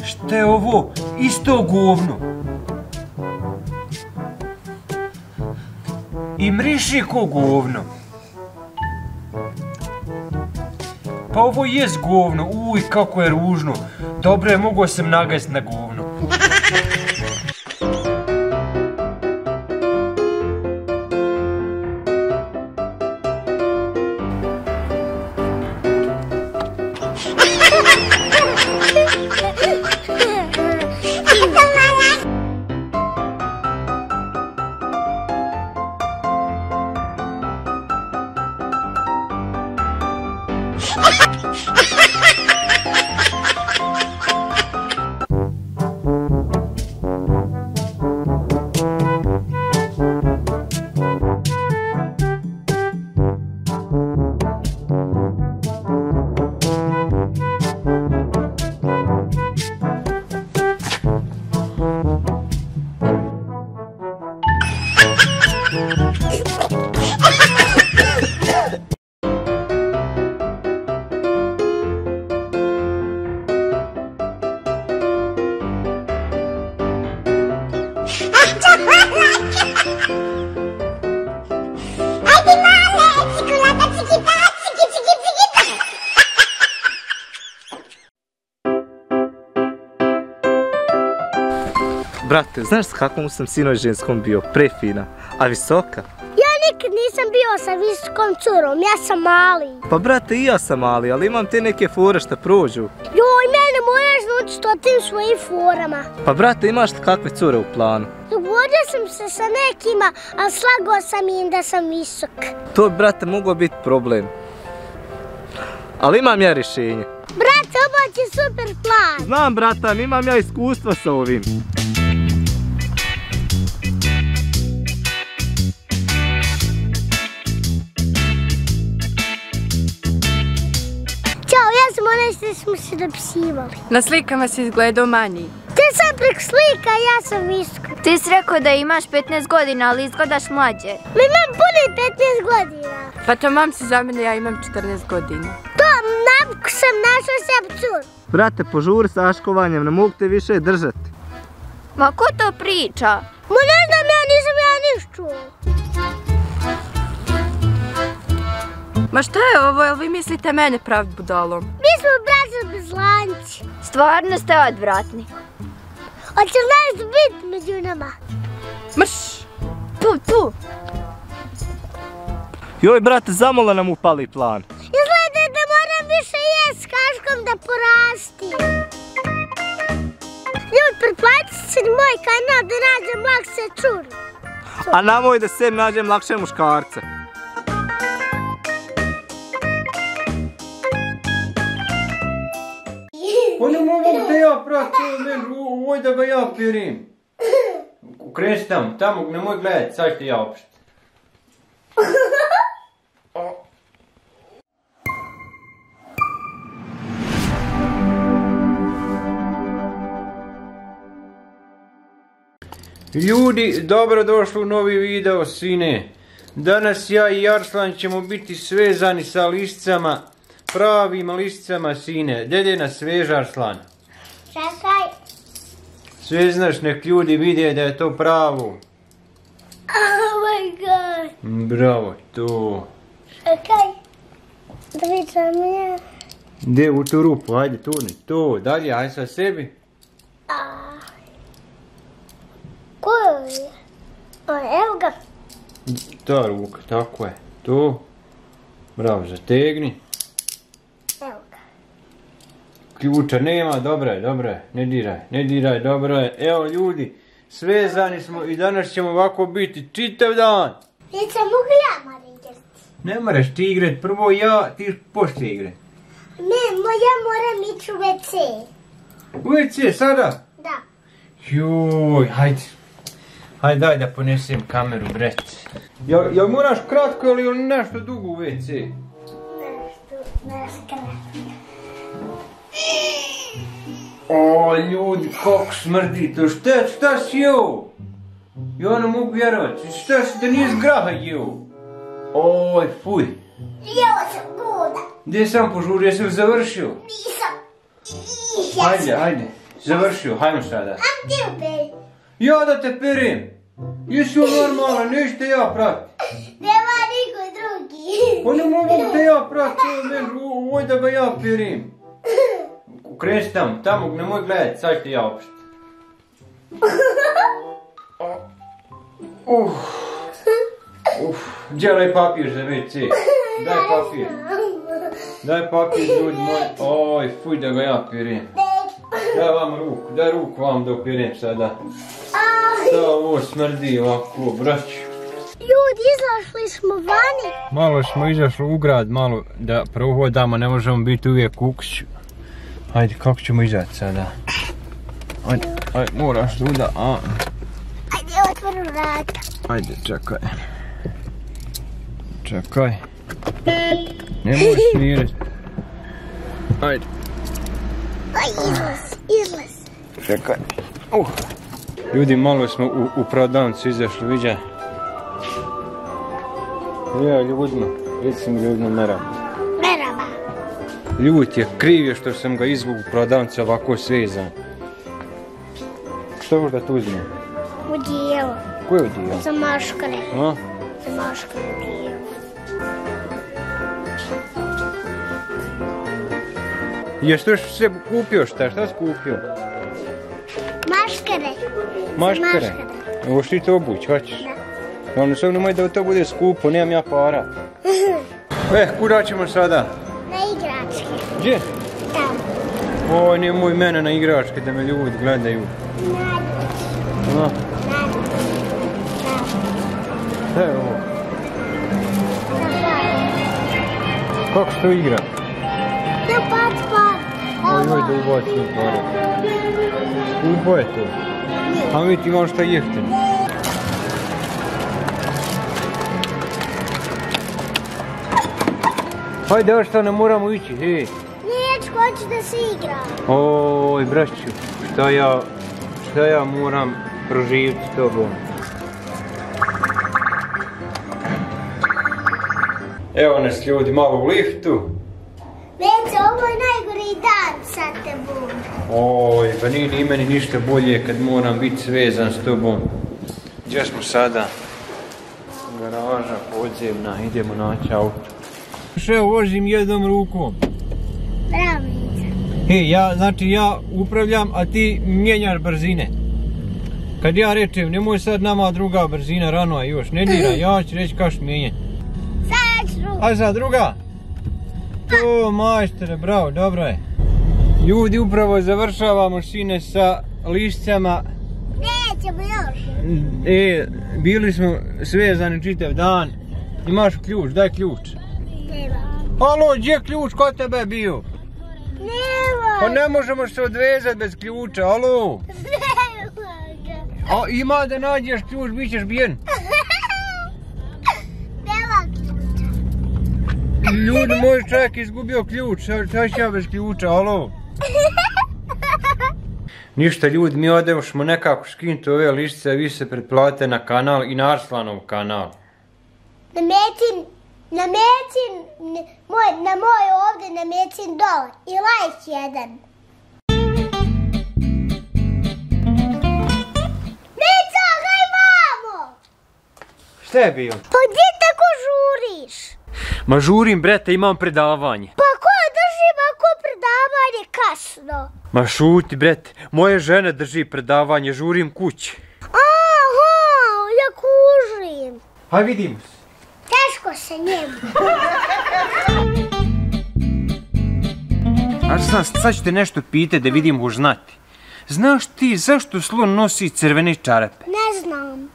Šta je ovo? Isto govno. I mriši ko govno. Pa ovo jest govno, uj kako je ružno. Dobro je, mogao sam nagazit na govno. Brate, znaš s kakvom sam sinoć ženskom bio? Prefina. A visoka? Ja nikad nisam bio sa visokom curom, ja sam mali. Pa brate, i ja sam mali, ali imam te neke fore šta prođu. Joj, mene moraš naučiti o tim svojim forama. Pa brate, imaš kakve cure u planu? Dogodio sam se sa nekima, ali slagao sam im da sam visok. To bi, brate, moglo biti problem. Ali imam ja rješenje. Brate, ovo će super plan. Znam, bratan, imam ja iskustva sa ovim. Ćao, ja sam onaj što smo se dopisivali. Na slikama si izgledao manji. Te sam prek slika, ja sam visok. Ti si rekao da imaš 15 godina, ali izgledaš mlađe. Ma imam puni 15 godina. Pa to mam si za mene, ja imam 14 godina. To, napko sam našla sebi curu. Brate, požuri sa aškovanjem, ne mogu te više držati. Ma ko to priča? Ma ne znam, ja nisam niš čuo. Ma šta je ovo, jel vi mislite mene praviti budalom? Mi smo braća bez lanci. Stvarno ste odvratni. Hoće li nešto biti među nama? Mrš! Tu! Joj, brate, zamola nam upali plan. Izgleda da moram više jest s kaškom da porastim. Ljudi, pretplatite se na moj kanal da nađem lakše curu. A na moj da sebi nađem lakše muškarce. Pa ne mogu da ja pratim, ovoj da ga ja pirim. Kreni tamo, nemoj gledat, sad ću te ja opšti. Ljudi, dobrodošli u novi video, sine. Danas ja i Arslan ćemo biti svezani sa lisicama, pravim lisicama, sine. Gdje nas sveže, Arslan? Čekaj. Sveznaš, nek ljudi vide da je to pravo. Oh my god. Bravo, to. Čekaj. Da vidim ja. Gdje u tu rupu, hajde turni, to, dalje, hajde sa sebi. Koju je? Evo ga. Ta ruka, tako je, to. Bravo, zategni. Evo ga. Ključa nema, dobro je, ne diraj, dobro je. Evo ljudi, svezani smo i danas ćemo ovako biti čitav dan. Nisam mogu ja moram igrati. Ne moraš ti igrat, prvo ja, ti poslije igrat. Ne, ja moram ići u WC. U WC sada? Da. Joj, hajde. Hajde, daj da ponesem kameru, bret. Jel moraš kratko ili nešto dugo u WC? Nešto kratko. O, ljudi, kako smrdi to, šta si jeo? Ja ne mogu vjerovati, šta si da nije s graha jeo? Oj, fuj. Jeo sam goda. Gdje sam požurio, jesam završio? Nisam. Hajde, završio, hajmo sada. Am ti uperi. Ja da te perim. Jesi normalan, nećete ja prati. Nema niko drugi. Pa ne mogu te ja prati, ovoj da ga ja perim. Kreni tamo, nemoj gledat, sad ću te ja opšti. Gdje je onaj papir za WC? Daj papir, ljudi moji. Oj, fuj da ga ja pirim. Daj ruku vam da opirim sada. Da ovo smrdi ovako, braću. Ljudi, izašli smo vani. Malo smo izašli u grad, malo da prohodamo, ne možemo biti uvijek u kuću. Hajde, kako ćemo izaći sada? Hajde, moraš tuda, a? Hajde, otvori vrata. Hajde, čekaj. Nemoj smirit. Hajde. Aj, izlaz. Čekaj. Ljudi, malo smo u prodavnicu izašli, viđaj. Ja, ljudima, recimo ljudima merama. Ljud je, kriv je što sam ga izvuk u prodavnicu ovako svezan. Što da tu uzmem? Udijelo. Koje udijelo? Za maškare. A? Za maškare udijelo. Jesi to što se kupio šta si kupio? Maškare. Maškare. Hoćeš ti to obući, hoćeš? Ono samo nemoj da to bude skupo, nemam ja para. Kuda ćemo sada? Na igračke. Gdje? Tamo. Oj, nemoj mene na igračke da me ljudi gledaju. Nadać. Evo. Kako se to igra? Na pat. Oj, da ubacim pare. Skupo je to. A mi ti imamo šta jeftino. Hajde, još šta ne moramo ići, hej. Neću, hoću da se igram. Oj, braću, šta ja moram proživiti s tobom. Evo nas ljudi, malo u liftu. Već, ovo je najgori dan sa tebom. Oj, pa nije ni meni ništa bolje kad moram biti svezan s tobom. Gdje smo sada? Garaža podzemna, idemo naći auto. Evo, vozim jednom rukom. Bravo. Ja upravljam, a ti mijenjaš brzine. Kad ja rečem, nemoj sad nama druga brzina, rano je još, ne dira, ja ću reći kaš mijenje. Sad ću druga. A sad druga? To, majstore, bravo, dobro je. Ljudi, upravo završavamo šine sa lišćama. Nećemo još. Bili smo svezani čitav dan. Imaš ključ, daj ključ. Alo, gdje je ključ, ko tebe bio? Nema. Pa ne možemo se odvezati bez ključa, alo. A ima da nađeš ključ, bit ćeš bijen. Nema ključa. Ljudi, moj čovjek izgubio ključ, šta ću ja bez ključa, alo. Ništa ljudi, mi odemo nekako skinuti ove lišće, vi se pretplate na kanal i na Arslanov kanal. Na moj ovdje namecin dole i like jedan. Meca, haj vamo! Šta je bio? Pa gdje tako žuriš? Ma žurim, brete, imam predavanje. Pa ko drži ako predavanje kasno? Ma šuti, brete, moja žena drži predavanje, žurim kući. Aha, ja kužim. Haj vidimo se. Teško se njemu. Arslan, sad ću te nešto pitati da vidim hoš znati. Znaš ti zašto slon nosi crvene čarape? Ne znam.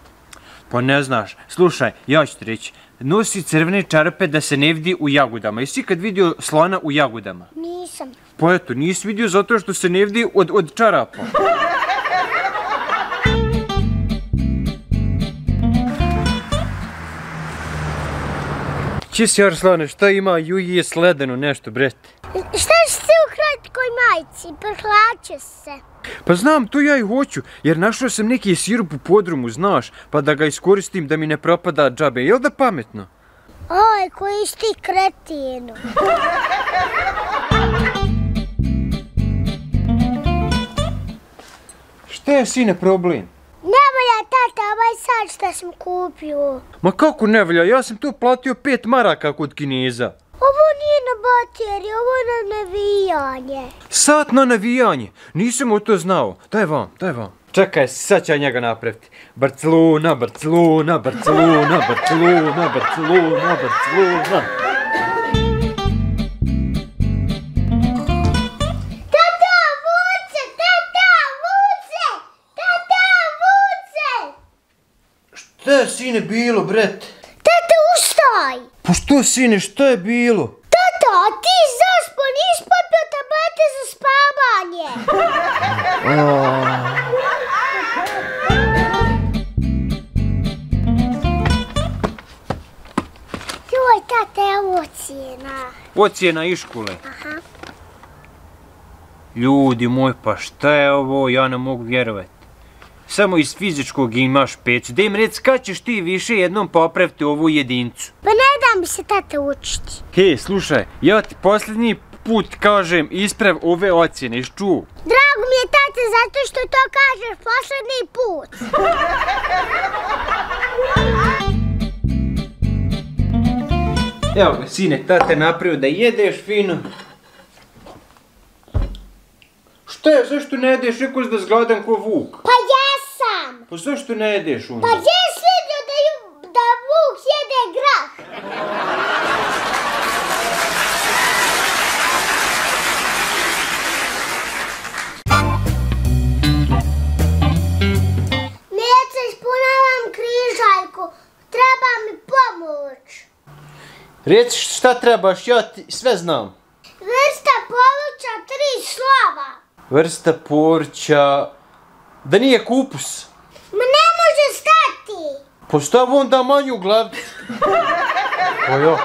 Pa ne znaš. Slušaj, ja ću ti reći. Nosi crvene čarape da se ne vidi u jagodama. Jesi kad vidio slona u jagodama? Nisam. Pa eto, nisi vidio zato što se ne vidi od čarapa. Či si, Arslane, šta ima Juji sledeno nešto, brete? Šta ćeš ti u kratkoj majici? Prehlače se. Pa znam, to ja i hoću, jer našao sam neki sirup u podrumu, znaš, pa da ga iskoristim da mi ne propada džabe, jel da pametno? Oj, koji si ti kretinu. Šta je, sine, problem? Ne volja, tata, ovaj sad šta sam kupio. Ma kako ne volja, ja sam tu platio 5 maraka kod Kineza. Ovo nije na bateriju, ovo je na navijanje. Sat na navijanje? Nisam o to znao. Daj vam. Čekaj, sad ću ja njega napraviti. Barcelona. Šta je, sine, bilo, bret? Tata, ustaj! Pa što, sine, šta je bilo? Tata, a ti zaspo, nisi popio tablete za spavanje. Joj, tata, evo ocjena. Ocjena iz škole? Aha. Ljudi moj, pa šta je ovo, ja ne mogu vjerovati. Samo iz fizičkog imaš 5. Da im reci kad ćeš ti više jednom popraviti ovu jedincu. Pa ne dam mi se tata učiti. Hej, slušaj, ja ti posljednji put kažem isprav ove ocjene, iš čuo? Drago mi je tata zato što to kažeš posljednji put. Evo ga, sine, tata je napravio da jedeš fino. Šta je, zašto ne jedeš, rekao da zgladan ko vuk? Pa jesam. Pa zašto ne jedeš onda? Pa gdje je svidio da vuk jede grah? Mjeca, ispunavam križaljku. Treba mi pomoć. Reci šta trebaš, ja ti sve znam. Vrsta povrća 3 slova. Vrsta povrća... Da nije kupus. Ma ne može stati. Postav onda manju glavicu. Ojo.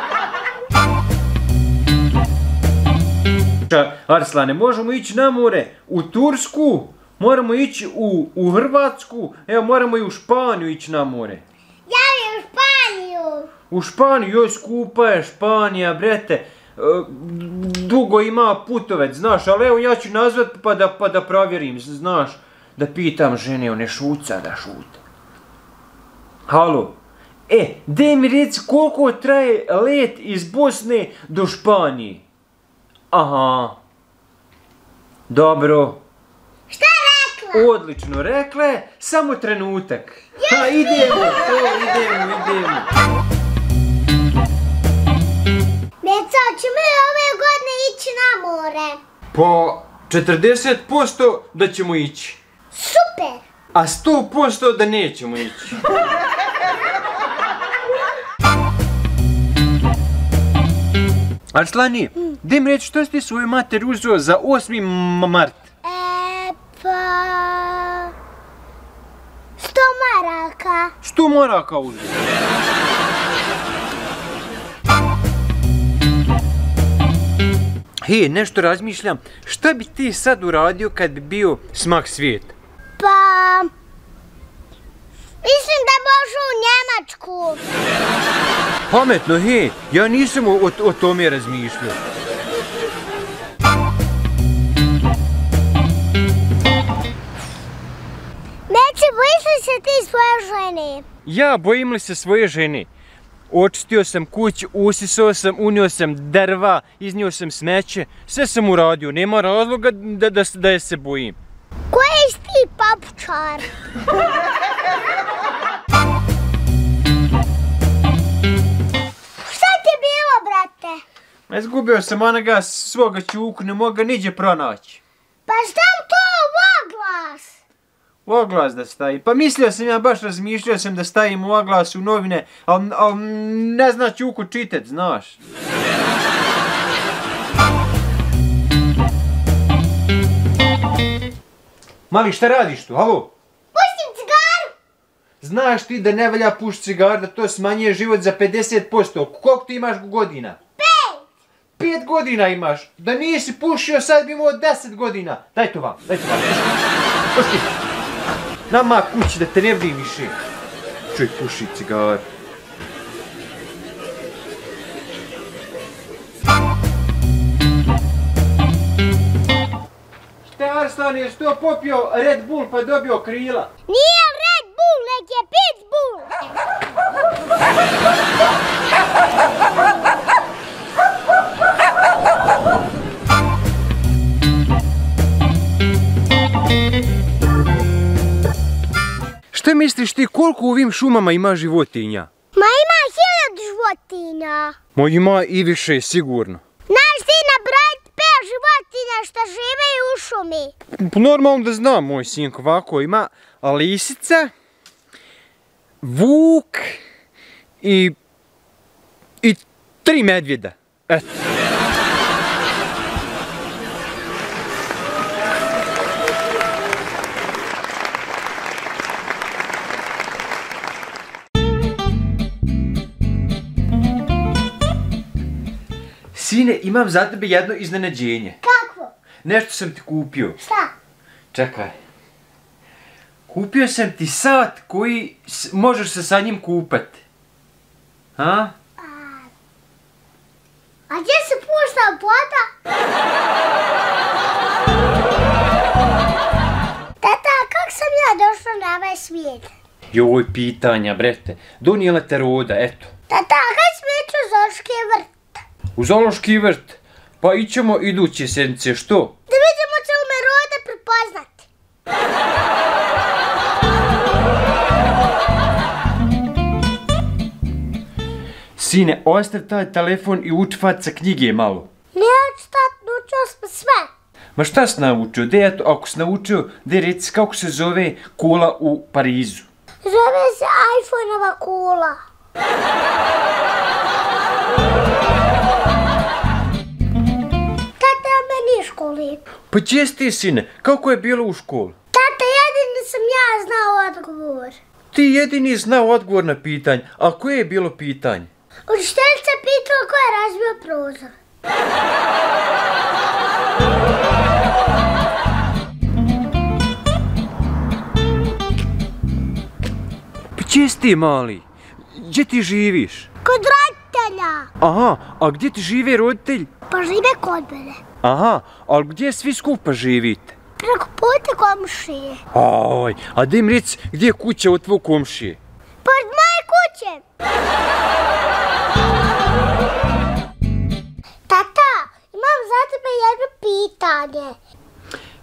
Arslane, možemo ići na more u Tursku, moramo ići u Hrvatsku, evo moramo i u Španiju ići na more. Ja bi u Španiju. U Španiju, joj skupa je Španija, brete. Dugo ima putovec, znaš, ali evo ja ću nazvat pa da provjerim, znaš. Da pitam žene, one šuca da šute. Halo, daj mi reci koliko traje let iz Bosne do Španije? Aha. Dobro. Šta rekla? Odlično, rekla je, samo trenutak. Ha, idemo. Meca, ćemo li ove godine ići na more? Po 40% da ćemo ići. Super! A 100% da nećemo ići. Arslani, daj mi reći što si ti svoju mater uzeo za 8. mart? Pa... 100 maraka. 100 maraka uzeo. Hej, nešto razmišljam, šta bi ti sad uradio kad bi bio smak svijeta? Pa... mislim da možu u Njemačku. Pametno, hej, ja nisam o tome razmišljao. Meci, bojiš li se ti svoje žene? Ja bojim li se svoje žene? Očistio sam kuću, usisao sam, unio sam drva, iznio sam smeće, sve sam uradio, nema razloga da je se bojim. Koji si ti papučar? Šta ti je bilo, brate? Izgubio sam onoga svoga čuku, ne mogu ga niđe pronaći. Pa šta to oglas? Oglas da stavi. Pa mislio sam ja, baš razmišljao sam da stavim oglas u novine, ali ne zna čuku čitat, znaš. Mali, šta radiš tu, halo? Pustim cigaru. Znaš ti da ne valja pušiti cigar, da to smanjuje život za 50%. Koliko ti imaš godina? 5 godina imaš. Da nisi pušio, sad bi imao 10 godina. Daj to vam. Pušti. Nama kući da te ne vidim više. Čuj, puši cigar. Šta Arslan, jesi to popio Red Bull pa dobio krila? Nije Red Bull, nek je Pitbull. Šta misliš ti koliko u ovim šumama ima životinja? Ma ima 1000 životinja. Ma ima i više, sigurno. Znaš ti nabrojit 5 životinja što žive u šumi? Pa normalno da znam, moj sinko, ovako ima lisica, vuk i 3 medvjeda. Eto. Sine, imam za tebe jedno iznenađenje. Kakvo? Nešto sam ti kupio. Šta? Čekaj. Kupio sam ti sat koji možeš se sa njim kupati. Ha? A gdje se pušta plata? Tata, kak sam ja došla na ovaj svijet? Joj, pitanja, brete. Donijela te roda, eto. Tata, kad smo ići u zoološki vrt? U zoološki vrt? Pa ićemo iduće sedmice, što? Da vidimo će li me roda prepoznati. Sine, ostav taj telefon i uči faca knjige malo. Neću stat, naučio smo sve. Ma šta si naučio? Ako si naučio, reci kako se zove kula u Parizu. Zove se iPhone-ova kula. Tata, meni školi. Pa gdje si ti, sine? Kako je bilo u školi? Tata, jedini sam ja znao odgovor. Ti jedini znao odgovor na pitanje. A koje je bilo pitanje? Učiteljica pitala ko je razbio prozor. Pa gdje si ti, mali? Gdje ti živiš? Kod roditelja. Aha, a gdje ti žive roditelji? Pa žive kod mene. Aha, ali gdje svi skupa živite? Preko puta komšije. Aj, a da im reci gdje je kuća od tvoj komšije? Pored moje kuće. Tata, imam za tebe jedno pitanje.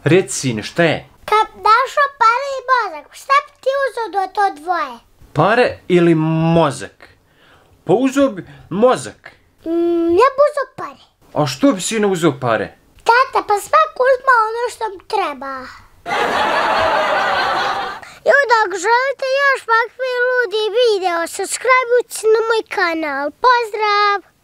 Reci, sine, šta je? Kad našao pare i mozak, šta bi ti uzeo do to dvoje? Pare ili mozak? Pa uzeo bi mozak. Ja bi uzeo pare. A što bi sine uzeo pare? Tata, pa svak uzma ono što mi treba. I ako želite još ovakve ludi video, subscribe-ujte na moj kanal. Pozdrav!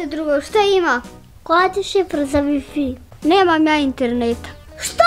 Drugo, šta ima? Koja ti šifra za Wi-Fi? Nemam ja interneta. Što?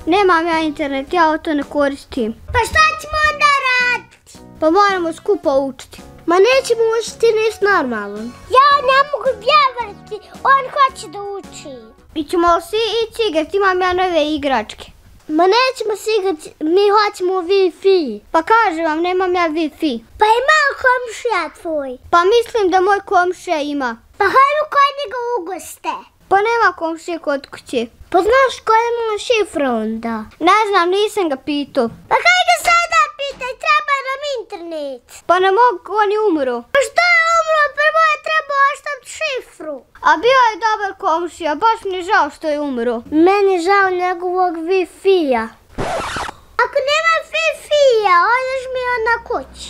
Nemam ja internet, ja to ne koristim. Pa šta ćemo onda raditi? Pa moramo skupo učiti. Ma nećemo učiti niš normalno. Ja ne mogu vjerovati, on hoće da uči. Mi ćemo svi ići igrati, imam ja nove igračke. Ma nećemo se igrati, mi hoćemo Wi-Fi. Pa kažem vam, nemam ja Wi-Fi. Pa ima li komšija tvoj? Pa mislim da moj komšija ima. Pa hajmo kod njega ugoste. Pa nema komšije kod kuće. Pa znaš koja ima šifra onda? Ne znam, nisam ga pitao. Pa kaj ga sada pitaj, treba nam internet. Pa ne mogu, on je umro. Pa što je umro? Prvo je trebao ostaviti šifru. A bio je dobar komšija, baš mi je žao što je umro. Meni je žao njegovog Wi-Fi-a. Ako nema Wi-Fi-a, odeš mi na kući.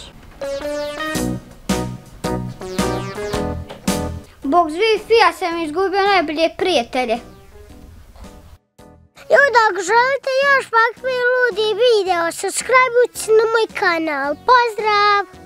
Bog z Wi-Fi-a sam izgubio najbolje prijatelje. Ljudi, ako želite još ovakve ludi video, subscribe-ujte na moj kanal. Pozdrav!